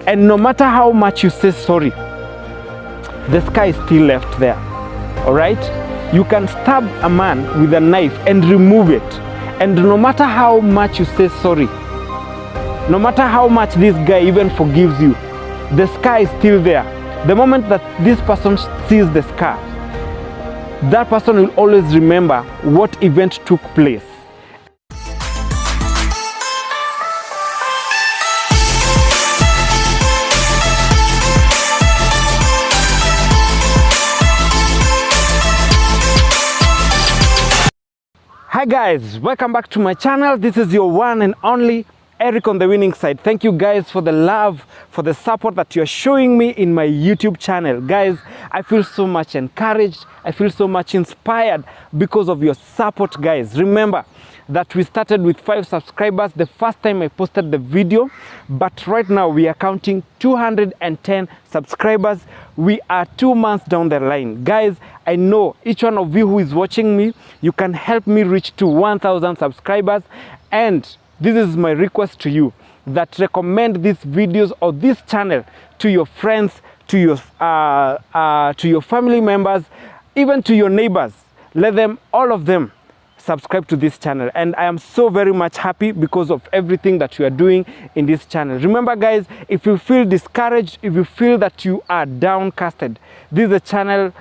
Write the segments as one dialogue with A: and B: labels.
A: And no matter how much you say sorry, the scar is still left there. All right? You can stab a man with a knife and remove it. And no matter how much you say sorry, no matter how much this guy even forgives you, the scar is still there. The moment that this person sees the scar, that person will always remember what event took place. Hi guys, welcome back to my channel. This is your one and only Eric on the winning side. Thank you guys for the love, for the support that you're showing me in my YouTube channel. Guys, I feel so much encouraged. I feel so much inspired because of your support, guys. Remember that we started with 5 subscribers the first time I posted the video, but right now we are counting 210 subscribers. We are 2 months down the line. Guys, I know each one of you who is watching me, you can help me reach to 1,000 subscribers, and this is my request to you, that recommend these videos or this channel to your friends, to your family members, even to your neighbors. Let them, all of them, subscribe to this channel. And I am so very much happy because of everything that you are doing in this channel. Remember guys, if you feel discouraged, if you feel that you are downcasted, this is a channel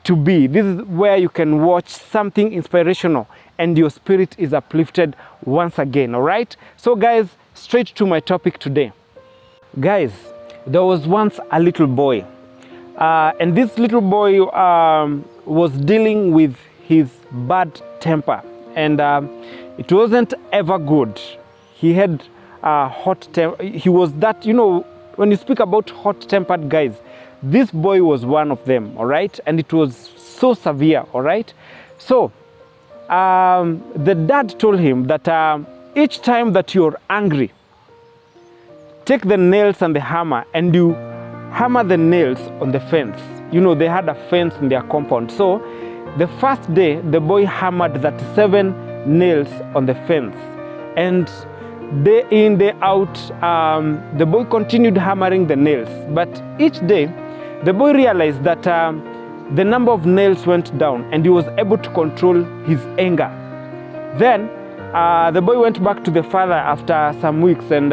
A: to be. This is where you can watch something inspirational and your spirit is uplifted once again. All right, so guys, straight to my topic today. Guys, there was once a little boy, and this little boy was dealing with his bad temper, and it wasn't ever good. He had hot temper. He was that, you know, when you speak about hot-tempered guys, this boy was one of them. All right, and it was so severe. All right, so the dad told him that each time that you're angry, take the nails and the hammer and you hammer the nails on the fence. You know, they had a fence in their compound. So the first day, the boy hammered 37 nails on the fence. And day in, day out, the boy continued hammering the nails. But each day, the boy realized that the number of nails went down and he was able to control his anger. Then the boy went back to the father after some weeks, and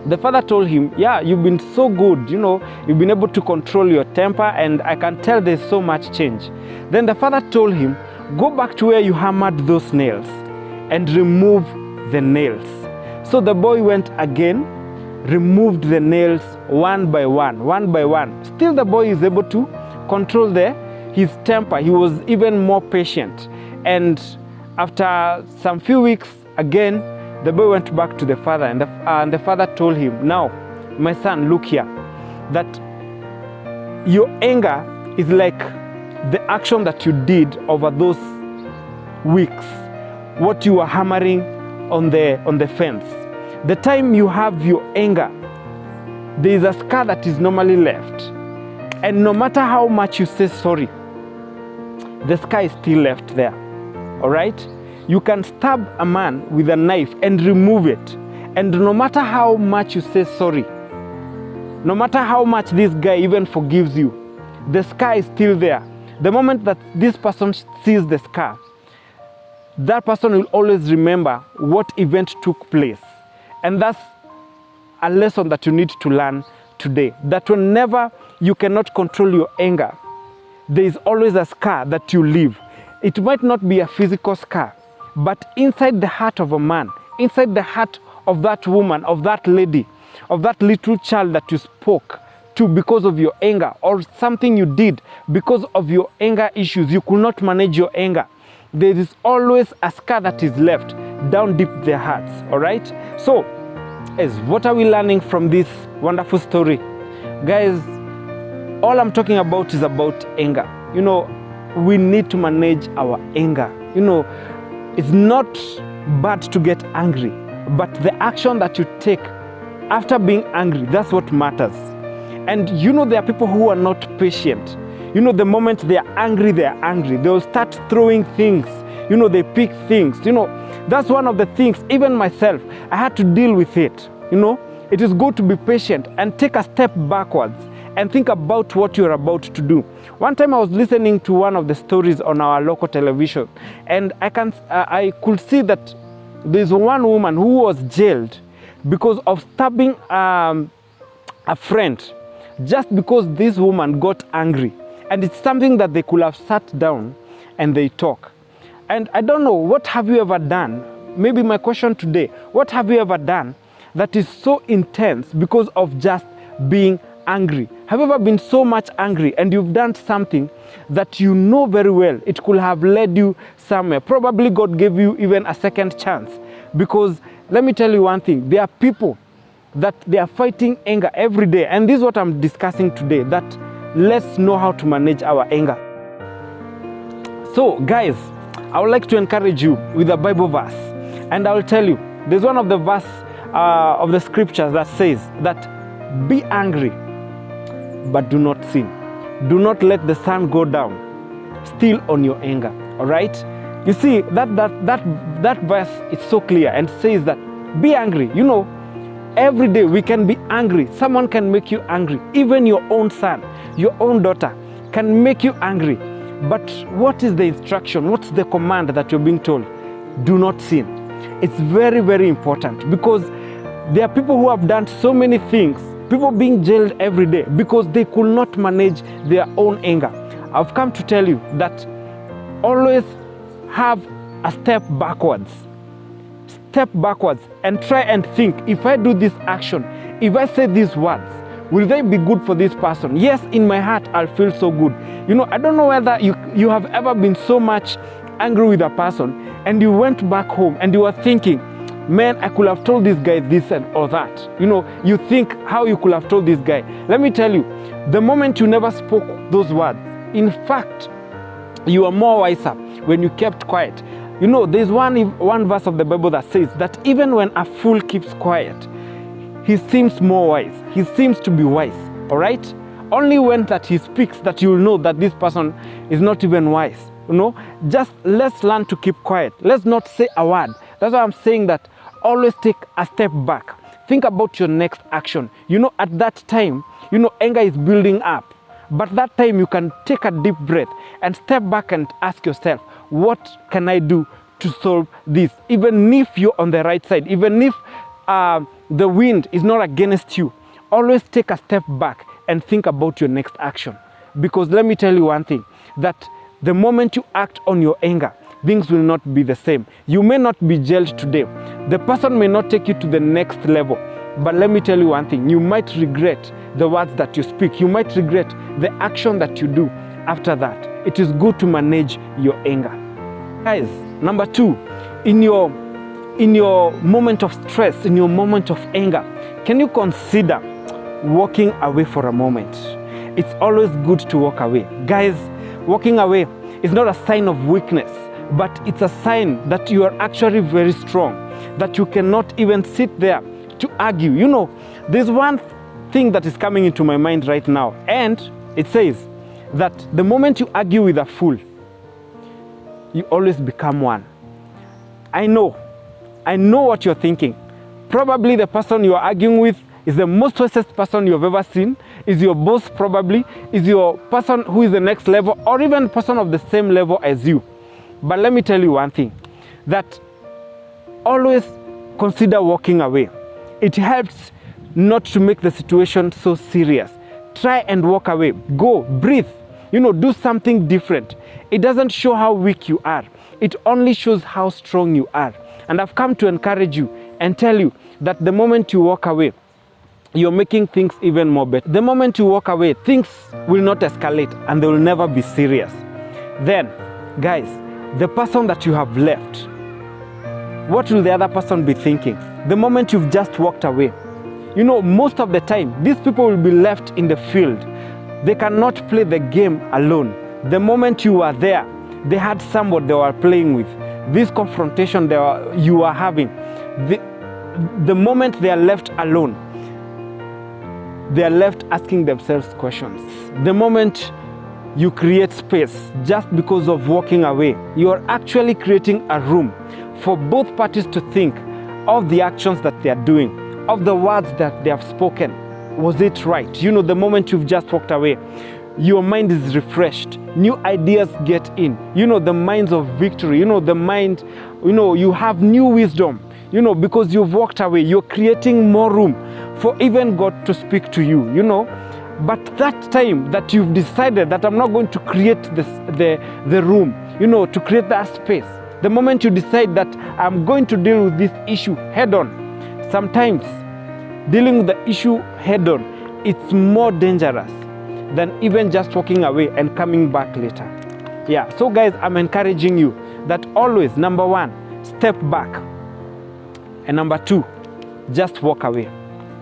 A: the father told him, yeah, you've been so good, you know, you've been able to control your temper, and I can tell there's so much change. Then the father told him, go back to where you hammered those nails and remove the nails. So the boy went again, removed the nails one by one, one by one. Still the boy is able to control his temper. He was even more patient. And after some few weeks, again, the boy went back to the father, and the father told him, now, my son, look here, that your anger is like the action that you did over those weeks, what you were hammering on the fence. The time you have your anger, there is a scar that is normally left. And no matter how much you say sorry, the scar is still left there. All right? You can stab a man with a knife and remove it. And no matter how much you say sorry, no matter how much this guy even forgives you, the scar is still there. The moment that this person sees the scar, that person will always remember what event took place. And that's a lesson that you need to learn today. That whenever you cannot control your anger, there is always a scar that you leave. It might not be a physical scar, but inside the heart of a man, inside the heart of that woman, of that lady, of that little child that you spoke to because of your anger, or something you did because of your anger issues, you could not manage your anger, there is always a scar that is left down deep in their hearts. All right, so what are we learning from this wonderful story? Guys, all I'm talking about is about anger. You know, we need to manage our anger. You know, it's not bad to get angry, but the action that you take after being angry, that's what matters. And you know, there are people who are not patient. You know, the moment they are angry, they'll start throwing things. You know, they pick things. You know, that's one of the things, even myself, I had to deal with it. You know, it is good to be patient and take a step backwards and think about what you're about to do. One time I was listening to one of the stories on our local television, and I could see that there's one woman who was jailed because of stabbing a friend, just because this woman got angry. And it's something that they could have sat down and they talk. And I don't know, what have you ever done? Maybe my question today, what have you ever done that is so intense because of just being angry? Have you ever been so much angry and you've done something that you know very well it could have led you somewhere? Probably God gave you even a second chance. Because let me tell you one thing, there are people that they are fighting anger every day. And this is what I'm discussing today, that let's know how to manage our anger. So guys, I would like to encourage you with a Bible verse. And I will tell you, there's one of the verse of the scriptures that says that be angry, but do not sin. Do not let the sun go down still on your anger. All right? You see, that verse is so clear and says that be angry. You know, every day we can be angry. Someone can make you angry. Even your own son, your own daughter can make you angry. But what is the instruction? What's the command that you're being told? Do not sin. It's very, very important, because there are people who have done so many things, people being jailed every day because they could not manage their own anger. I've come to tell you that always have a step backwards. Step backwards and try and think, if I do this action, if I say these words, will they be good for this person? Yes, in my heart, I'll feel so good. You know, I don't know whether you have ever been so much angry with a person and you went back home and you were thinking, man, I could have told this guy this and or that. You know, you think how you could have told this guy. Let me tell you, the moment you never spoke those words, in fact, you are more wiser when you kept quiet. You know, there's one verse of the Bible that says that even when a fool keeps quiet, he seems more wise. He seems to be wise, all right? Only when that he speaks that you'll know that this person is not even wise. You know, just let's learn to keep quiet. Let's not say a word. That's why I'm saying that always take a step back. Think about your next action. You know, at that time, you know, anger is building up. But that time you can take a deep breath and step back and ask yourself, what can I do to solve this? Even if you're on the right side, even if the wind is not against you, always take a step back and think about your next action. Because let me tell you one thing, that the moment you act on your anger, things will not be the same. You may not be jailed today. The person may not take you to the next level. But let me tell you one thing, you might regret the words that you speak. You might regret the action that you do after that. It is good to manage your anger. Guys, number 2, in your moment of stress, in your moment of anger, can you consider walking away for a moment? It's always good to walk away. Guys, walking away is not a sign of weakness, but it's a sign that you are actually very strong, that you cannot even sit there to argue. You know, there's one thing that is coming into my mind right now, and it says that the moment you argue with a fool, you always become one. I know what you're thinking. Probably the person you're arguing with is the most wisest person you've ever seen, is your boss probably, is your person who is the next level, or even person of the same level as you. But let me tell you one thing, that always consider walking away. It helps not to make the situation so serious. Try and walk away. Go, breathe. You know, do something different. It doesn't show how weak you are. It only shows how strong you are. And I've come to encourage you and tell you that the moment you walk away, you're making things even more better. The moment you walk away, things will not escalate and they will never be serious. Then, guys, the person that you have left, what will the other person be thinking? The moment you've just walked away. You know, most of the time, these people will be left in the field. They cannot play the game alone. The moment you are there, they had somebody they were playing with. This confrontation you are having, the moment they are left alone, they are left asking themselves questions. The moment you create space just because of walking away, you are actually creating a room for both parties to think of the actions that they are doing, of the words that they have spoken, was it right? You know, the moment you've just walked away, your mind is refreshed, new ideas get in, you know, the minds of victory, you know, the mind, you know, you have new wisdom, you know, because you've walked away. You're creating more room for even God to speak to you, you know. But that time that you've decided that I'm not going to create the room, you know, to create that space, the moment you decide that I'm going to deal with this issue head on, sometimes dealing with the issue head on, it's more dangerous than even just walking away and coming back later. Yeah, so guys, I'm encouraging you that always, number one, step back. And number two, just walk away.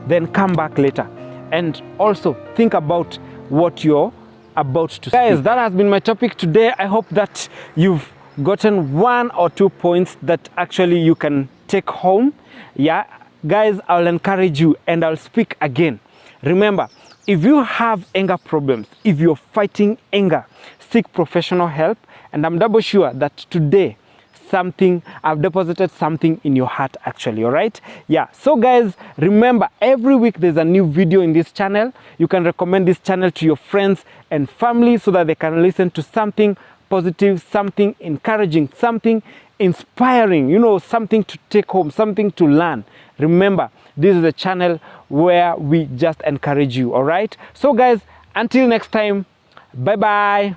A: Then come back later. And also think about what you're about to speak. Guys, that has been my topic today. I hope that you've gotten 1 or 2 points that actually you can take home. Yeah, guys, I'll encourage you and I'll speak again. Remember, if you have anger problems, if you're fighting anger, seek professional help. And I'm double sure that today I've deposited something in your heart actually, all right? Yeah, so guys, remember, every week there's a new video in this channel. You can recommend this channel to your friends and family so that they can listen to something positive, something encouraging, something inspiring, you know, something to take home, something to learn. Remember, this is a channel where we just encourage you, all right? So guys, until next time, bye-bye.